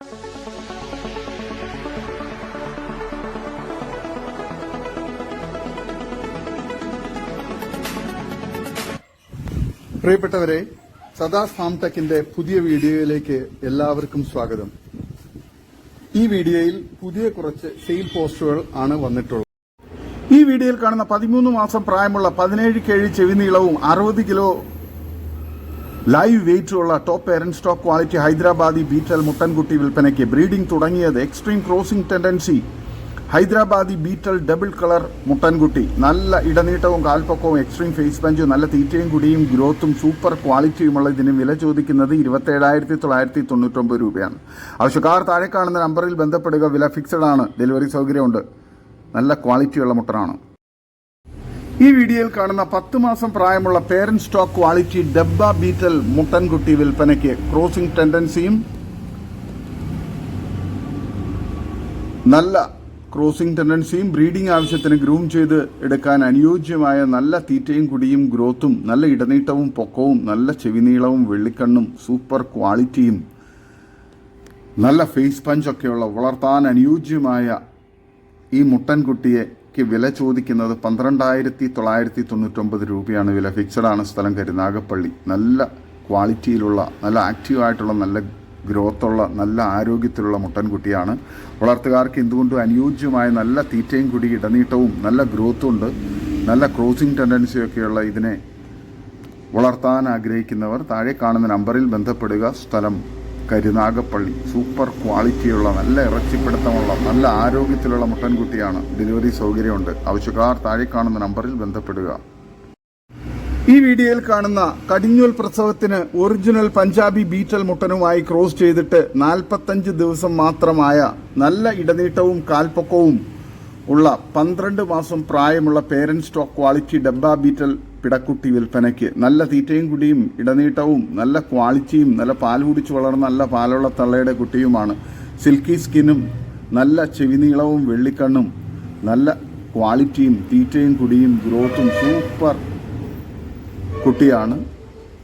പ്രിയപ്പെട്ടവരെ, സദാസ് ഫാം ടെക്കിന്റെ പുതിയ വീഡിയോയിലേക്ക് എല്ലാവർക്കും സ്വാഗതം. ഈ വീഡിയോയിൽ പുതിയ കുറച്ച് സെയിൽ പോസ്റ്റുകൾ ആണ് വന്നിട്ടുള്ളത്. ഈ വീഡിയോയിൽ കാണുന്ന 13 മാസം പ്രായമുള്ള 17 കേഴി ചെവിനീളവും 60 കിലോ ലൈവ് വെയിറ്റുള്ള top parent stock quality Hyderabadi Beetal മുട്ടൻകുട്ടി വിൽപ്പനയ്ക്ക്. ബ്രീഡിംഗ് തുടങ്ങിയത് extreme crossing tendency Hyderabadi Beetal double colour മുട്ടൻകുട്ടി. നല്ല ഇടനീട്ടവും കാൽപ്പൊക്കവും എക്സ്ട്രീം ഫേസ് പഞ്ചും നല്ല തീറ്റയും കുടിയും ഗ്രോത്തും സൂപ്പർ ക്വാളിറ്റിയുമുള്ള ഇതിന് വില ചോദിക്കുന്നത് 27,999 രൂപയാണ്. ആവശ്യക്കാർ താഴെ കാണുന്ന നമ്പറിൽ ബന്ധപ്പെടുക. വില ഫിക്സഡ് ആണ്. ഡെലിവറി സൗകര്യമുണ്ട്. നല്ല ക്വാളിറ്റിയുള്ള മുട്ടനാണ്. ഈ വീഡിയോയിൽ കാണുന്ന 10 മാസം പ്രായമുള്ള parent stock quality Dabba Beetal മുട്ടൻകുട്ടി വിൽപ്പനയ്ക്ക്. ക്രോസിംഗ് ടെൻഡൻസിയും ബ്രീഡിംഗ് ആവശ്യത്തിന് ഗ്രൂം ചെയ്ത് എടുക്കാൻ അനുയോജ്യമായ നല്ല തീറ്റയും കുടിയും ഗ്രോത്തും നല്ല ഇടനീട്ടവും പൊക്കവും നല്ല ചെവിനീളവും വെള്ളിക്കണ്ണും സൂപ്പർ ക്വാളിറ്റിയും നല്ല ഫേസ് പഞ്ചൊക്കെയുള്ള വളർത്താൻ അനുയോജ്യമായ ഈ മുട്ടൻകുട്ടിക്ക് വില ചോദിക്കുന്നത് 12,999 രൂപയാണ്. വില ഫിക്സഡ് ആണ്. സ്ഥലം കരുനാഗപ്പള്ളി. നല്ല ക്വാളിറ്റിയിലുള്ള നല്ല ആക്റ്റീവായിട്ടുള്ള നല്ല ഗ്രോത്തുള്ള നല്ല ആരോഗ്യത്തിലുള്ള മുട്ടൻകുട്ടിയാണ്. വളർത്തുകാർക്ക് എന്തുകൊണ്ടും അനുയോജ്യമായ നല്ല തീറ്റയും കുടി ഇടനീട്ടവും നല്ല ഗ്രോത്തുണ്ട്. നല്ല ക്രോസിംഗ് ടെൻഡൻസിയൊക്കെയുള്ള ഇതിനെ വളർത്താൻ ആഗ്രഹിക്കുന്നവർ താഴെ കാണുന്ന നമ്പറിൽ ബന്ധപ്പെടുക. സ്ഥലം കരുനാഗപ്പള്ളി. സൂപ്പർ ക്വാളിറ്റിയുള്ള നല്ല ഇറച്ചിപ്പിടുത്തമുള്ള നല്ല ആരോഗ്യത്തിലുള്ള മുട്ടൻകുട്ടിയാണ്. ഡെലിവറി സൗകര്യമുണ്ട്. ആവശ്യക്കാർ താഴെ കാണുന്ന നമ്പറിൽ ബന്ധപ്പെടുക. ഈ വീഡിയോയിൽ കാണുന്ന കടിഞ്ഞൂൽ പ്രസവത്തിന് ഒറിജിനൽ പഞ്ചാബി ബീറ്റൽ മുട്ടനുമായി ക്രോസ് ചെയ്തിട്ട് 45 ദിവസം മാത്രമായ നല്ല ഇടനീട്ടവും കാൽപ്പൊക്കവും ഉള്ള 12 മാസം പ്രായമുള്ള parent stock quality Dabba Beetal പിടക്കുട്ടി വിൽപ്പനയ്ക്ക്. നല്ല തീറ്റയും കുടിയും ഇടനീട്ടവും നല്ല ക്വാളിറ്റിയും നല്ല പാൽ കുടിച്ചു വളർന്ന നല്ല പാലുള്ള തള്ളയുടെ കുട്ടിയുമാണ്. സിൽക്കി സ്കിന്നും നല്ല ചെവിനീളവും വെള്ളിക്കണ്ണും നല്ല ക്വാളിറ്റിയും തീറ്റയും കുടിയും ഗ്രോത്തും സൂപ്പർ കുട്ടിയാണ്.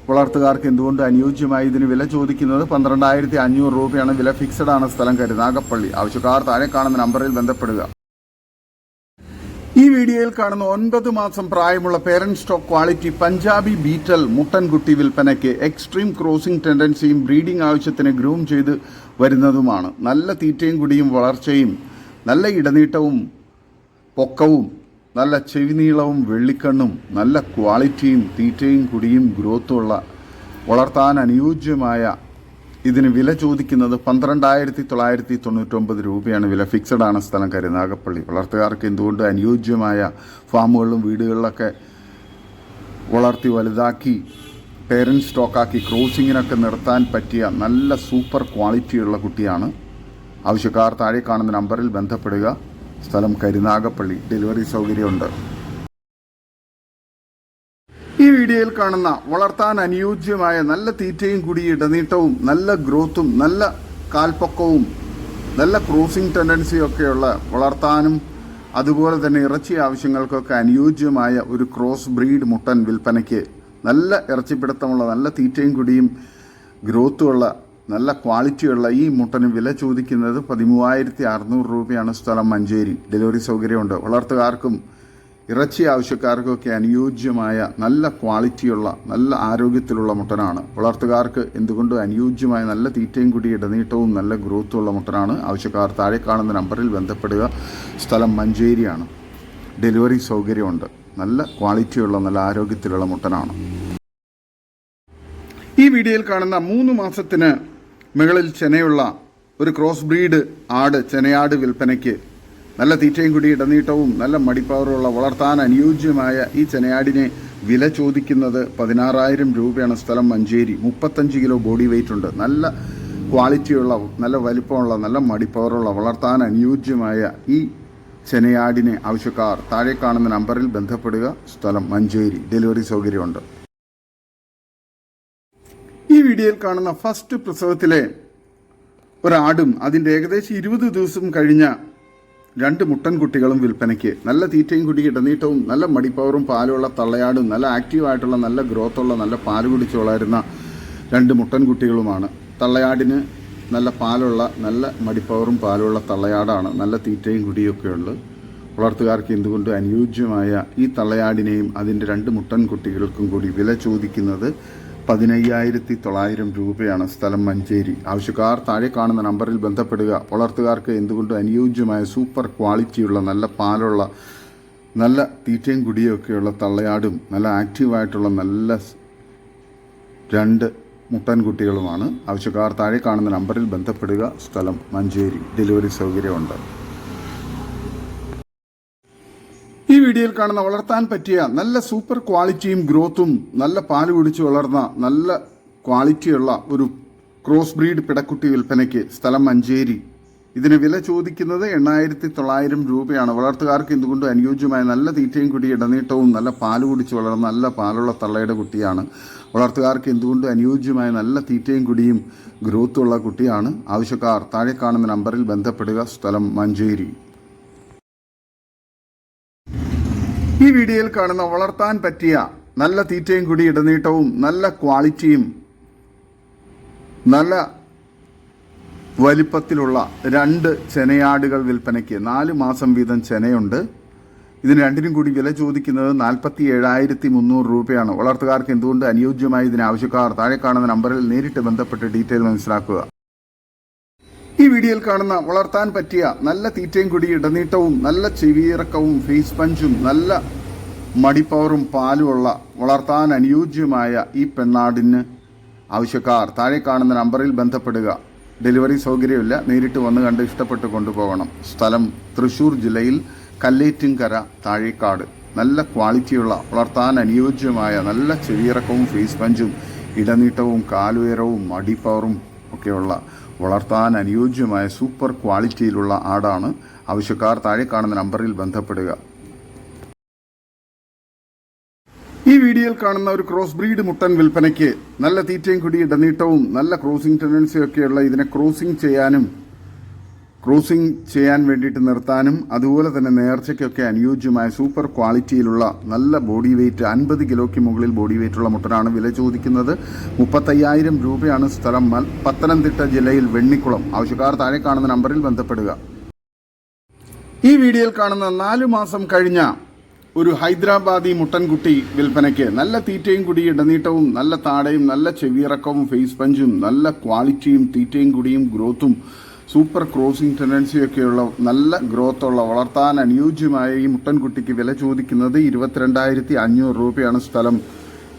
വളർത്തുകാർക്ക് എന്തുകൊണ്ട് അനുയോജ്യമായി ഇതിന് വില ചോദിക്കുന്നത് 12,500 രൂപയാണ്. വില ഫിക്സഡ് ആണ്. സ്ഥലം കരുനാഗപ്പള്ളി. ആവശ്യക്കാർ താഴെ കാണുന്ന നമ്പറിൽ ബന്ധപ്പെടുക. ഈ വീഡിയോയിൽ കാണുന്ന 9 മാസം പ്രായമുള്ള parent stock quality Punjabi Beetal മുട്ടൻകുട്ടി വിൽപ്പനയ്ക്ക്. എക്സ്ട്രീം ക്രോസിംഗ് ടെൻഡൻസിയും ബ്രീഡിംഗ് ആവശ്യത്തിന് ഗ്രൂം ചെയ്ത് വരുന്നതുമാണ്. നല്ല തീറ്റയും കുടിയും വളർച്ചയും നല്ല ഇടനീട്ടവും പൊക്കവും നല്ല ചെവിനീളവും വെള്ളിക്കണ്ണും നല്ല ക്വാളിറ്റിയും തീറ്റയും കുടിയും ഗ്രോത്തുമുള്ള വളർത്താൻ അനുയോജ്യമായ ഇതിന് വില ചോദിക്കുന്നത് 12,999 രൂപയാണ്. വില ഫിക്സഡ് ആണ്. സ്ഥലം കരുനാഗപ്പള്ളി. വളർത്തുകാർക്ക് എന്തുകൊണ്ട് അനുയോജ്യമായ ഫാമുകളിലും വീടുകളിലൊക്കെ വളർത്തി വലുതാക്കി പേരന്റ് സ്റ്റോക്കാക്കി ക്രോസിങ്ങിനൊക്കെ നിർത്താൻ പറ്റിയ നല്ല സൂപ്പർ ക്വാളിറ്റിയുള്ള കുട്ടിയാണ്. ആവശ്യക്കാർ താഴെ കാണുന്ന നമ്പറിൽ ബന്ധപ്പെടുക. സ്ഥലം കരുനാഗപ്പള്ളി. ഡെലിവറി സൗകര്യമുണ്ട്. ഈ വീഡിയോയിൽ കാണുന്ന വളർത്താൻ അനുയോജ്യമായ നല്ല തീറ്റയും കുടി ഇടനീട്ടവും നല്ല ഗ്രോത്തും നല്ല കാൽപ്പൊക്കവും നല്ല ക്രോസിംഗ് ടെൻഡൻസിയൊക്കെയുള്ള വളർത്താനും അതുപോലെ തന്നെ ഇറച്ചി ആവശ്യങ്ങൾക്കൊക്കെ അനുയോജ്യമായ ഒരു ക്രോസ് ബ്രീഡ് മുട്ടൻ വിൽപ്പനയ്ക്ക്. നല്ല ഇറച്ചിപ്പിടുത്തമുള്ള നല്ല തീറ്റയും കുടിയും ഗ്രോത്തുമുള്ള നല്ല ക്വാളിറ്റിയുള്ള ഈ മുട്ടന് വില ചോദിക്കുന്നത് 13,600 രൂപയാണ്. സ്ഥലം മഞ്ചേരി. ഡെലിവറി സൗകര്യമുണ്ട്. വളർത്തുകാർക്കും ഇറച്ചി ആവശ്യക്കാർക്കൊക്കെ അനുയോജ്യമായ നല്ല ക്വാളിറ്റിയുള്ള നല്ല ആരോഗ്യത്തിലുള്ള മുട്ടനാണ്. വളർത്തുകാർക്ക് എന്തുകൊണ്ട് അനുയോജ്യമായ നല്ല തീറ്റയും കുടി ഇടനീട്ടവും നല്ല ഗ്രോത്തുമുള്ള മുട്ടനാണ്. ആവശ്യക്കാർ താഴെ കാണുന്ന നമ്പറിൽ ബന്ധപ്പെടുക. സ്ഥലം മഞ്ചേരിയാണ്. ഡെലിവറി സൗകര്യമുണ്ട്. നല്ല ക്വാളിറ്റിയുള്ള നല്ല ആരോഗ്യത്തിലുള്ള മുട്ടനാണ്. ഈ വീഡിയോയിൽ കാണുന്ന 3 മാസത്തിന് മുകളിൽ ചെനയുള്ള ഒരു ക്രോസ് ബ്രീഡ് ആട് ചെനയാട് വിൽപ്പനയ്ക്ക്. നല്ല തീറ്റയും കുടി ഇടനീട്ടവും നല്ല മടിപ്പവറുള്ള വളർത്താൻ അനുയോജ്യമായ ഈ ചെനയാടിനെ വില ചോദിക്കുന്നത് 16,000 രൂപയാണ്. സ്ഥലം മഞ്ചേരി. 35 കിലോ ബോഡി വെയിറ്റ് ഉണ്ട്. നല്ല ക്വാളിറ്റിയുള്ള നല്ല വലിപ്പമുള്ള നല്ല മടിപ്പവറുള്ള വളർത്താൻ അനുയോജ്യമായ ഈ ചെനയാടിനെ ആവശ്യക്കാർ താഴെ കാണുന്ന നമ്പറിൽ ബന്ധപ്പെടുക. സ്ഥലം മഞ്ചേരി. ഡെലിവറി സൗകര്യമുണ്ട്. ഈ വീഡിയോയിൽ കാണുന്ന ഫസ്റ്റ് പ്രസവത്തിലെ ഒരാടും അതിൻ്റെ ഏകദേശം 20 ദിവസം കഴിഞ്ഞ 2 മുട്ടൻകുട്ടികളും വിൽപ്പനയ്ക്ക്. നല്ല തീറ്റയും കുടി ഇടനീട്ടവും നല്ല മടിപ്പവറും പാലുള്ള തള്ളയാടും നല്ല ആക്റ്റീവായിട്ടുള്ള നല്ല ഗ്രോത്തുള്ള നല്ല പാല് കുടിച്ച് വളരുന്ന 2 മുട്ടൻകുട്ടികളുമാണ്. തള്ളയാടിന് നല്ല പാലുള്ള നല്ല മടിപ്പവറും പാലുള്ള തള്ളയാടാണ്. നല്ല തീറ്റയും കുടിയൊക്കെ ഉള്ളത്. വളർത്തുകാർക്ക് എന്തുകൊണ്ട് അനുയോജ്യമായ ഈ തള്ളയാടിനെയും അതിൻ്റെ 2 മുട്ടൻ കുട്ടികൾക്കും കൂടി വില ചോദിക്കുന്നത് 15,900 രൂപയാണ്. സ്ഥലം മഞ്ചേരി. ആവശ്യക്കാർ താഴെ കാണുന്ന നമ്പറിൽ ബന്ധപ്പെടുക. വളർത്തുകാർക്ക് എന്തുകൊണ്ട് അനുയോജ്യമായ സൂപ്പർ ക്വാളിറ്റിയുള്ള നല്ല പാലുള്ള നല്ല തീറ്റയും കുടിയൊക്കെയുള്ള തള്ളയാടും നല്ല ആക്റ്റീവായിട്ടുള്ള നല്ല 2 മുട്ടൻ കുട്ടികളുമാണ്. ആവശ്യക്കാർ താഴെ കാണുന്ന നമ്പറിൽ ബന്ധപ്പെടുക. സ്ഥലം മഞ്ചേരി. ഡെലിവറി സൗകര്യമുണ്ട്. ഈ വീഡിയോയിൽ കാണുന്ന വളർത്താൻ പറ്റിയ നല്ല സൂപ്പർ ക്വാളിറ്റിയും ഗ്രോത്തും നല്ല പാല് കുടിച്ച് വളർന്ന നല്ല ക്വാളിറ്റിയുള്ള ഒരു ക്രോസ് ബ്രീഡ് പിടക്കുട്ടി വിൽപ്പനയ്ക്ക്. സ്ഥലം മഞ്ചേരി. ഇതിന് വില ചോദിക്കുന്നത് 8,900 രൂപയാണ്. വളർത്തുകാർക്ക് എന്തുകൊണ്ട് അനുയോജ്യമായ നല്ല തീറ്റയും കുടി ഇടനീട്ടവും നല്ല പാല് കുടിച്ച് വളർന്ന നല്ല പാലുള്ള തള്ളയുടെ കുട്ടിയാണ്. വളർത്തുകാർക്ക് എന്തുകൊണ്ട് അനുയോജ്യമായ നല്ല തീറ്റയും കുടിയും ഗ്രോത്തുള്ള കുട്ടിയാണ്. ആവശ്യക്കാർ താഴെ കാണുന്ന നമ്പറിൽ ബന്ധപ്പെടുക. സ്ഥലം മഞ്ചേരി. ഈ വീഡിയോയിൽ കാണുന്ന വളർത്താൻ പറ്റിയ നല്ല തീറ്റയും കുടി ഇടനീട്ടവും നല്ല ക്വാളിറ്റിയും നല്ല വലിപ്പത്തിലുള്ള 2 ചെനയാടുകൾ വിൽപ്പനയ്ക്ക്. 4 മാസം വീതം ചെനയുണ്ട്. ഇതിന് 2നും കൂടി വില ചോദിക്കുന്നത് 47,300 രൂപയാണ്. വളർത്തുകാർക്ക് എന്തുകൊണ്ട് അനുയോജ്യമായി ഇതിന് ആവശ്യക്കാർ താഴെ കാണുന്ന നമ്പറിൽ നേരിട്ട് ബന്ധപ്പെട്ട് ഡീറ്റെയിൽ മനസ്സിലാക്കുക. ഈ വീഡിയോയിൽ കാണുന്ന വളർത്താൻ പറ്റിയ നല്ല തീറ്റയും കുടി ഇടനീട്ടവും നല്ല ചെവിയിറക്കവും ഫേസ് പഞ്ചും നല്ല മടിപ്പവറും പാലുമുള്ള വളർത്താൻ അനുയോജ്യമായ ഈ പെണ്ണാടിന് ആവശ്യക്കാർ താഴെ കാണുന്ന നമ്പറിൽ ബന്ധപ്പെടുക. ഡെലിവറി സൗകര്യമില്ല. നേരിട്ട് വന്ന് കണ്ട് ഇഷ്ടപ്പെട്ട് കൊണ്ടുപോകണം. സ്ഥലം തൃശ്ശൂർ ജില്ലയിൽ കല്ലേറ്റിൻകര താഴേക്കാട്. നല്ല ക്വാളിറ്റിയുള്ള വളർത്താൻ അനുയോജ്യമായ നല്ല ചെവിയിറക്കവും ഫേസ് പഞ്ചും ഇടനീട്ടവും കാലുയരവും മടിപ്പവറും ഒക്കെയുള്ള വളർത്താൻ അനുയോജ്യമായ സൂപ്പർ ക്വാളിറ്റിയിലുള്ള ആടാണ്. ആവശ്യക്കാർ താഴെ കാണുന്ന നമ്പറിൽ ബന്ധപ്പെടുക. ഈ വീഡിയോയിൽ കാണുന്ന ഒരു ക്രോസ് ബ്രീഡ് മുട്ടൻ വിൽപ്പനയ്ക്ക്. നല്ല തീറ്റയും കുടി ഇടനീട്ടവും നല്ല ക്രോസിംഗ് ടെൻഡൻസിയൊക്കെയുള്ള ഇതിനെ ക്രോസിംഗ് ചെയ്യാൻ വേണ്ടിയിട്ട് നിർത്താനും അതുപോലെ തന്നെ നേർച്ചയ്ക്കൊക്കെ അനുയോജ്യമായ സൂപ്പർ ക്വാളിറ്റിയിലുള്ള നല്ല ബോഡി വെയ്റ്റ് 50 കിലോയ്ക്ക് മുകളിൽ ബോഡി വെയ്റ്റുള്ള മുട്ടനാണ്. വില ചോദിക്കുന്നത് 35,000 രൂപയാണ്. സ്ഥലം പത്തനംതിട്ട ജില്ലയിൽ വെണ്ണിക്കുളം. ആവശ്യക്കാർ താഴെ കാണുന്ന നമ്പറിൽ ബന്ധപ്പെടുക. ഈ വീഡിയോയിൽ കാണുന്ന 4 മാസം കഴിഞ്ഞ ഒരു ഹൈദരാബാദി മുട്ടൻകുട്ടി വിൽപ്പനയ്ക്ക്. നല്ല തീറ്റയും കുടി ഇടനീട്ടവും നല്ല താടയും നല്ല ചെവിയിറക്കവും ഫേസ് പഞ്ചും നല്ല ക്വാളിറ്റിയും തീറ്റയും കുടിയും ഗ്രോത്തും സൂപ്പർ ക്രോസിംഗ് ടെൻഡൻസിയൊക്കെയുള്ള നല്ല ഗ്രോത്തുള്ള വളർത്താൻ അനുയോജ്യമായ ഈ മുട്ടൻകുട്ടിക്ക് വില ചോദിക്കുന്നത് 22,500 രൂപയാണ്. സ്ഥലം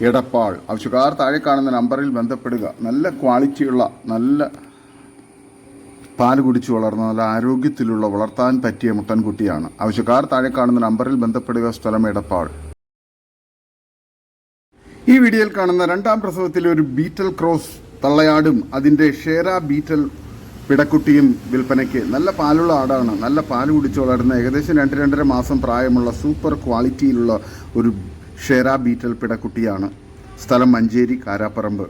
എടപ്പാൾ. ആവശ്യക്കാർ താഴെ കാണുന്ന നമ്പറിൽ ബന്ധപ്പെടുക. നല്ല ക്വാളിറ്റിയുള്ള നല്ല പാല് കുടിച്ചു വളർന്ന നല്ല ആരോഗ്യത്തിലുള്ള വളർത്താൻ പറ്റിയ മുട്ടൻകുട്ടിയാണ്. ആവശ്യക്കാർ താഴെ കാണുന്ന നമ്പറിൽ ബന്ധപ്പെടുക. സ്ഥലം എടപ്പാൾ. ഈ വീഡിയോയിൽ കാണുന്ന 2ാം പ്രസവത്തിലെ ഒരു ബീറ്റൽ ക്രോസ് തള്ളയാടും അതിൻ്റെ ഷേര ബീറ്റൽ പിടക്കുട്ടിയും വിൽപ്പനയ്ക്ക്. നല്ല പാലുള്ള ആടാണ്. നല്ല പാല് കുടിച്ചു വളരുന്ന ഏകദേശം 2-2.5 മാസം പ്രായമുള്ള സൂപ്പർ ക്വാളിറ്റിയിലുള്ള ഒരു ഷേര ബീറ്റൽ പിടക്കുട്ടിയാണ്. സ്ഥലം മഞ്ചേരി കാരാപ്പറമ്പ്.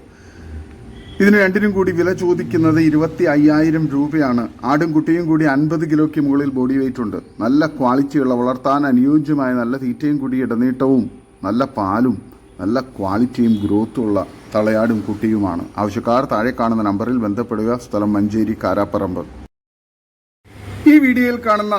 ഇതിന് 2നും കൂടി വില ചോദിക്കുന്നത് 25,000 രൂപയാണ്. ആടും കുട്ടിയും കൂടി 50 കിലോയ്ക്ക് മുകളിൽ ബോഡി വെയ്റ്റ് ഉണ്ട്. നല്ല ക്വാളിറ്റിയുള്ള വളർത്താൻ അനുയോജ്യമായ നല്ല തീറ്റയും കൂടി ഇടനീട്ടവും നല്ല പാലും നല്ല ക്വാളിറ്റിയും ഗ്രോത്തുമുള്ള തളയാടും കുട്ടിയുമാണ്. ആവശ്യക്കാർ താഴെ കാണുന്ന നമ്പറിൽ ബന്ധപ്പെടുക. സ്ഥലം മഞ്ചേരി കാരാപ്പറമ്പ്. ഈ വീഡിയോയിൽ കാണുന്ന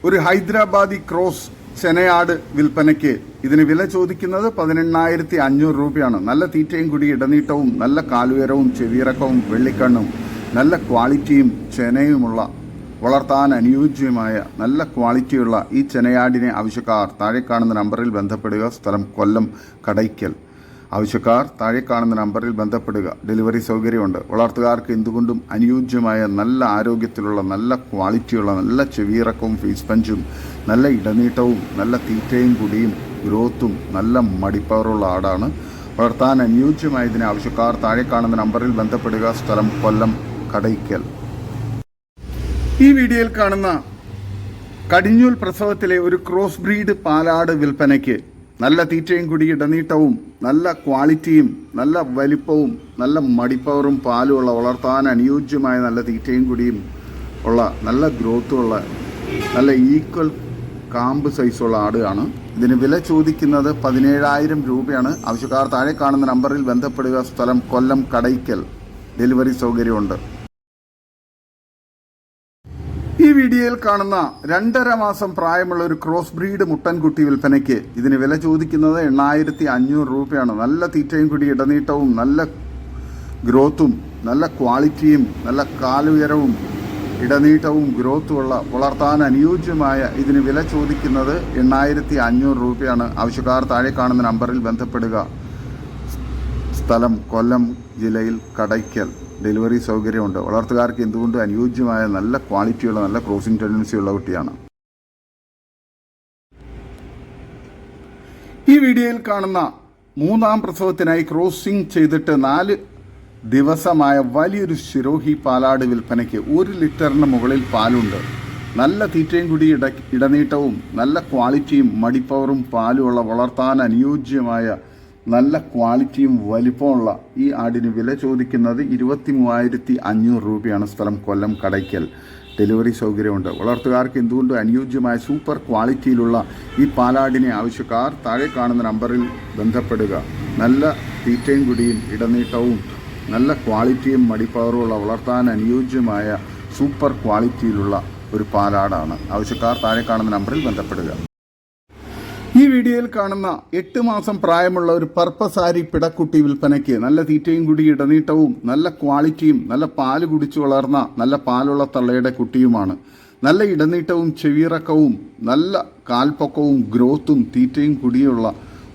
ഒരു ഹൈദരാബാദി ക്രോസ് ചെനയാട് വിൽപ്പനയ്ക്ക്. ഇതിന് വില ചോദിക്കുന്നത് 18,500 രൂപയാണ്. നല്ല തീറ്റയും കുടി ഇടനീട്ടവും നല്ല കാലുയരവും ചെവിയിറക്കവും വെള്ളിക്കണ്ണും നല്ല ക്വാളിറ്റിയും ചെനയുമുള്ള വളർത്താൻ അനുയോജ്യമായ നല്ല ക്വാളിറ്റിയുള്ള ഈ ചെനയാടിനെ ആവശ്യക്കാർ താഴെ കാണുന്ന നമ്പറിൽ ബന്ധപ്പെടുക. സ്ഥലം കൊല്ലം കടയ്ക്കൽ. ആവശ്യക്കാർ താഴെ കാണുന്ന നമ്പറിൽ ബന്ധപ്പെടുക. ഡെലിവറി സൗകര്യമുണ്ട്. വളർത്തുകാർക്ക് എന്തുകൊണ്ടും അനുയോജ്യമായ നല്ല ആരോഗ്യത്തിലുള്ള നല്ല ക്വാളിറ്റിയുള്ള നല്ല ചെവിയിറക്കവും ഫേസ് പഞ്ചും നല്ല ഇടനീട്ടവും നല്ല തീറ്റയും കുടിയും ഗ്രോത്തും നല്ല മടിപ്പവറുള്ള ആടാണ്. വളർത്താൻ അനുയോജ്യമായ ഇതിന് ആവശ്യക്കാർ താഴെ കാണുന്ന നമ്പറിൽ ബന്ധപ്പെടുക. സ്ഥലം കൊല്ലം കടയ്ക്കൽ. ഈ വീഡിയോയിൽ കാണുന്ന കടിഞ്ഞൂൽ പ്രസവത്തിലെ ഒരു ക്രോസ് ബ്രീഡ് പാലാട് വിൽപ്പനയ്ക്ക്. നല്ല തീറ്റയും കുടി ഇടനീട്ടവും നല്ല ക്വാളിറ്റിയും നല്ല വലിപ്പവും നല്ല മടിപ്പവറും പാലുമുള്ള വളർത്താൻ അനുയോജ്യമായ നല്ല തീറ്റയും കുടിയും ഉള്ള നല്ല ഗ്രോത്തുമുള്ള നല്ല ഈക്വൽ കാമ്പ് സൈസുള്ള ആടാണ്. ഇതിന് വില ചോദിക്കുന്നത് 17,000 രൂപയാണ്. ആവശ്യക്കാർ താഴെ കാണുന്ന നമ്പറിൽ ബന്ധപ്പെടുക. സ്ഥലം കൊല്ലം കടയ്ക്കൽ. ഡെലിവറി സൗകര്യമുണ്ട്. ഈ വീഡിയോയിൽ കാണുന്ന 2.5 മാസം പ്രായമുള്ള ഒരു ക്രോസ് ബ്രീഡ് മുട്ടൻകുട്ടി വിൽപ്പനയ്ക്ക്. ഇതിന് വില ചോദിക്കുന്നത് 8500 രൂപയാണ്. നല്ല തീറ്റയും കൂടി ഇടനീട്ടവും നല്ല ഗ്രോത്തും നല്ല ക്വാളിറ്റിയും നല്ല കാലുയരവും ഇടനീട്ടവും ഗ്രോത്തുമുള്ള വളർത്താൻ അനുയോജ്യമായ ഇതിന് വില ചോദിക്കുന്നത് 8500 രൂപയാണ്. ആവശ്യക്കാർ താഴെ കാണുന്ന നമ്പറിൽ ബന്ധപ്പെടുക. സ്ഥലം കൊല്ലം ജില്ലയിൽ കടയ്ക്കൽ. ഡെലിവറി സൗകര്യമുണ്ട്. വളർത്തുകാർക്ക് എന്തുകൊണ്ടും അനുയോജ്യമായ നല്ല ക്വാളിറ്റിയുള്ള നല്ല ക്രോസിംഗ് ടെൻഡൻസിയുള്ള കുട്ടിയാണ്. ഈ വീഡിയോയിൽ കാണുന്ന 3ാം പ്രസവത്തിനായി ക്രോസിംഗ് ചെയ്തിട്ട് 4 ദിവസമായ വലിയൊരു ശിരോഹി പാലാട് വിൽപ്പനയ്ക്ക്. 1 ലിറ്ററിന് മുകളിൽ പാലുണ്ട്. നല്ല തീറ്റയും കൂടി ഇടനീട്ടവും നല്ല ക്വാളിറ്റിയും മടിപ്പവറും പാലുമുള്ള വളർത്താൻ അനുയോജ്യമായ നല്ല ക്വാളിറ്റിയും വലിപ്പമുള്ള ഈ ആടിന് വില ചോദിക്കുന്നത് 23500 രൂപയാണ്. സ്ഥലം കൊല്ലം കടയ്ക്കൽ. ഡെലിവറി സൗകര്യമുണ്ട്. വളർത്തുകാർക്ക് എന്തുകൊണ്ടും അനുയോജ്യമായ സൂപ്പർ ക്വാളിറ്റിയിലുള്ള ഈ പാലാടിനെ ആവശ്യക്കാർ താഴെ കാണുന്ന നമ്പറിൽ ബന്ധപ്പെടുക. നല്ല തീറ്റയും കുടിയും ഇടനീട്ടവും നല്ല ക്വാളിറ്റിയും മടിപ്പവറുമുള്ള വളർത്താൻ അനുയോജ്യമായ സൂപ്പർ ക്വാളിറ്റിയിലുള്ള ഒരു പാലാടാണ്. ആവശ്യക്കാർ താഴെ കാണുന്ന നമ്പറിൽ ബന്ധപ്പെടുക. ഈ വീഡിയോയിൽ കാണുന്ന 8 മാസം പ്രായമുള്ള ഒരു പർപ്പസാരി പിടക്കുട്ടി വിൽപ്പനയ്ക്ക്. നല്ല തീറ്റയും കൂടി ഇടനീട്ടവും നല്ല ക്വാളിറ്റിയും നല്ല പാല് കുടിച്ചു വളർന്ന നല്ല പാലുള്ള തള്ളയുടെ കുട്ടിയുമാണ്. നല്ല ഇടനീട്ടവും ചെവിയിറക്കവും നല്ല കാൽപ്പൊക്കവും ഗ്രോത്തും തീറ്റയും കുടിയുള്ള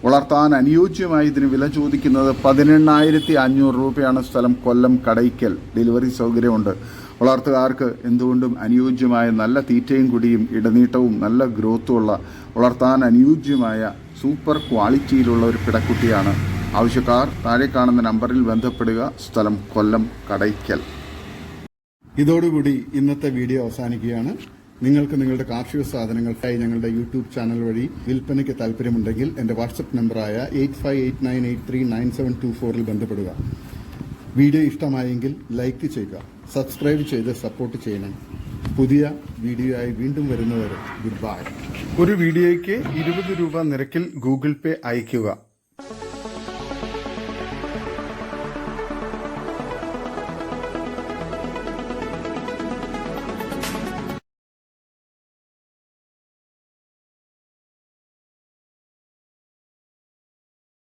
വളർത്താൻ അനുയോജ്യമായി ഇതിന് വില ചോദിക്കുന്നത് 18500 രൂപയാണ്. സ്ഥലം കൊല്ലം കടയ്ക്കൽ. ഡെലിവറി സൗകര്യമുണ്ട്. വളർത്തുകാർക്ക് എന്തുകൊണ്ടും അനുയോജ്യമായ നല്ല തീറ്റയും കുടിയും ഇടനീട്ടവും നല്ല ഗ്രോത്തുമുള്ള വളർത്താൻ അനുയോജ്യമായ സൂപ്പർ ക്വാളിറ്റിയിലുള്ള ഒരു പിടക്കുട്ടിയാണ്. ആവശ്യക്കാർ താഴെ കാണുന്ന നമ്പറിൽ ബന്ധപ്പെടുക. സ്ഥലം കൊല്ലം കടയ്ക്കൽ. ഇതോടുകൂടി ഇന്നത്തെ വീഡിയോ അവസാനിക്കുകയാണ്. നിങ്ങൾക്ക് നിങ്ങളുടെ കാർഷിക സാധനങ്ങൾക്കായി ഞങ്ങളുടെ യൂട്യൂബ് ചാനൽ വഴി വിൽപ്പനയ്ക്ക് താല്പര്യമുണ്ടെങ്കിൽ എൻ്റെ വാട്സപ്പ് നമ്പറായ 8589839724 ബന്ധപ്പെടുക. വീഡിയോ ഇഷ്ടമായെങ്കിൽ ലൈക്ക് ചെയ്യുക, സബ്സ്ക്രൈബ് ചെയ്ത് സപ്പോർട്ട് ചെയ്യണം. പുതിയ വീഡിയോ ആയി വീണ്ടും വരുന്നവരെ ഗുഡ് ബൈ. ഒരു വീഡിയോയ്ക്ക് 20 രൂപ നിരക്കിൽ ഗൂഗിൾ പേ അയയ്ക്കുക.